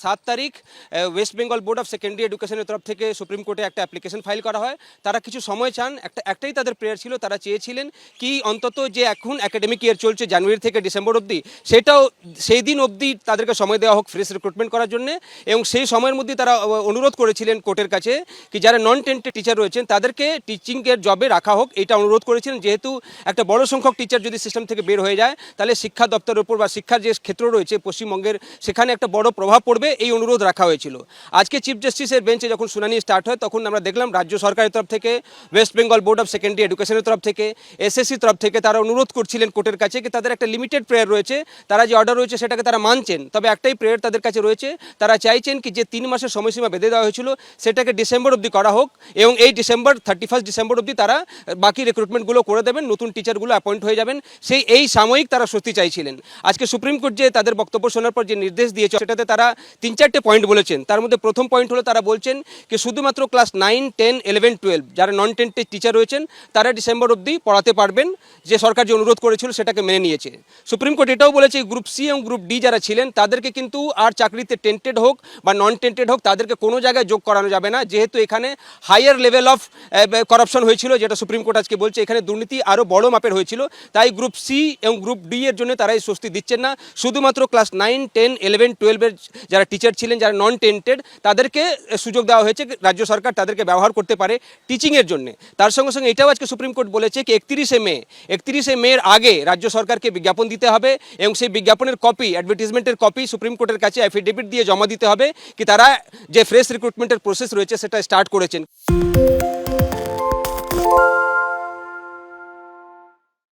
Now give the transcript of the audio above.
7 তারিখ West Bengal board of secondary এডুকেশনের তরফ থেকে সুপ্রিম কোর্টে একটা অ্যাপ্লিকেশন ফাইল করা হয়। তারা কিছু সময় চান, একটাই তাদের প্রেয়ার ছিল, তারা চেয়েছিলেন কি অন্তত যে এখন একাডেমিক ইয়ার চলছে জানুয়ারি থেকে ডিসেম্বর অবধি, সেটাও সেই দিন অবধি তাদেরকে সময় দেওয়া হোক ফ্রেশ রিক্রুটমেন্ট করার জন্য। এবং সেই সময়ের মধ্যে তারা অনুরোধ করেছিলেন কোর্টের কাছে কি যারা নন টেন্টেড টিচার রয়েছেন তাদেরকে টিচিংয়ের জবে রাখা হোক, এটা অনুরোধ করেছিলেন। যেহেতু একটা বড় সংখ্যক টিচার যদি সিস্টেম থেকে বের হয়ে যায় তাহলে শিক্ষা দপ্তরের উপর বা শিক্ষার যে ক্ষেত্র রয়েছে পশ্চিমবঙ্গের সেখানে একটা বড় প্রভাব পড়বে, এই অনুরোধ রাখা হয়েছিল। আজকে চিফ জাস্টিসের বেঞ্চে যখন শুনানি স্টার্ট হয় তখন আমরা দেখলাম রাজ্য সরকারের তরফ থেকে, West Bengal board of secondary এডুকেশনের তরফ থেকে, এসএসসির তরফ থেকে তারা অনুরোধ করছিলেন কোর্টের কাছে কি তাদের একটা লিমিটেড প্রেয়ার রয়েছে, তারা যে অর্ডার রয়েছে সেটাকে তারা মানছেন, তবে একটাই প্রেয়ার তাদের কাছে রয়েছে, তারা চাইছেন কি যে 3 মাসের সময়সীমা বেঁধে দেওয়া হয়েছিল সেটাকে ডিসেম্বর অবধি করা হোক এবং এই 31 ডিসেম্বর অবধি তারা বাকি রিক্রুটমেন্টগুলো করে দেবেন, নতুন টিচারগুলো অ্যাপয়েন্ট হয়ে যাবেন, এই সাময়িক তারা স্বস্তি চাইছিলেন। আজকে সুপ্রিম কোর্ট যে তাদের বক্তব্য শোনার পর যে নির্দেশ দিয়েছে সেটাতে তারা 3-4টে পয়েন্ট বলেছেন। তার মধ্যে প্রথম পয়েন্ট হলো তারা বলছেন যে শুধুমাত্র ক্লাস 9, 10, 11, 12 যারা নন টেন্টেড টিচার রয়েছেন তারা ডিসেম্বর অবধি পড়াতে পারবেন, যে সরকার যে অনুরোধ করেছিল সেটাকে মেনে নিয়েছে। সুপ্রিম কোর্ট এটাও বলেছে গ্রুপ সি এবং গ্রুপ ডি যারা ছিলেন তাদেরকে কিন্তু আর চাকরিতে টেন্টেড হোক বা নন টেন্টেড হোক তাদেরকে কোনো জায়গায় যোগ করানো যাবে না, যেহেতু এখানে হায়ার লেভেল অফ করাপশন হয়েছিল, যেটা সুপ্রিম কোর্ট আজকে বলছে এখানে দুর্নীতি আরও বড় মাপের হয়েছিল। তাই গ্রুপ সি এবং গ্রুপ ডি এর জন্য তারা এই স্বস্তি দিচ্ছেন না, শুধুমাত্র ক্লাস 9, 10, 11, 12 যারা টিচার ছিলেন যারা নন টেন্টেড তাদেরকে সুযোগ দেওয়া হয়েছে, রাজ্য সরকার তাদেরকে ব্যবহার করতে পারে টিচিংয়ের জন্য। তার সঙ্গে সঙ্গে এটাও আজকে সুপ্রিম কোর্ট বলেছে কি 31শে মের আগে রাজ্য সরকারকে বিজ্ঞাপন দিতে হবে এবং সেই বিজ্ঞাপনের কপি, অ্যাডভার্টিজমেন্টের কপি সুপ্রিম কোর্টের কাছে অ্যাফিডেভিট দিয়ে জমা দিতে হবে কি তারা যে ফ্রেশ রিক্রুটমেন্টের প্রসেস রয়েছে সেটা স্টার্ট করেছেন।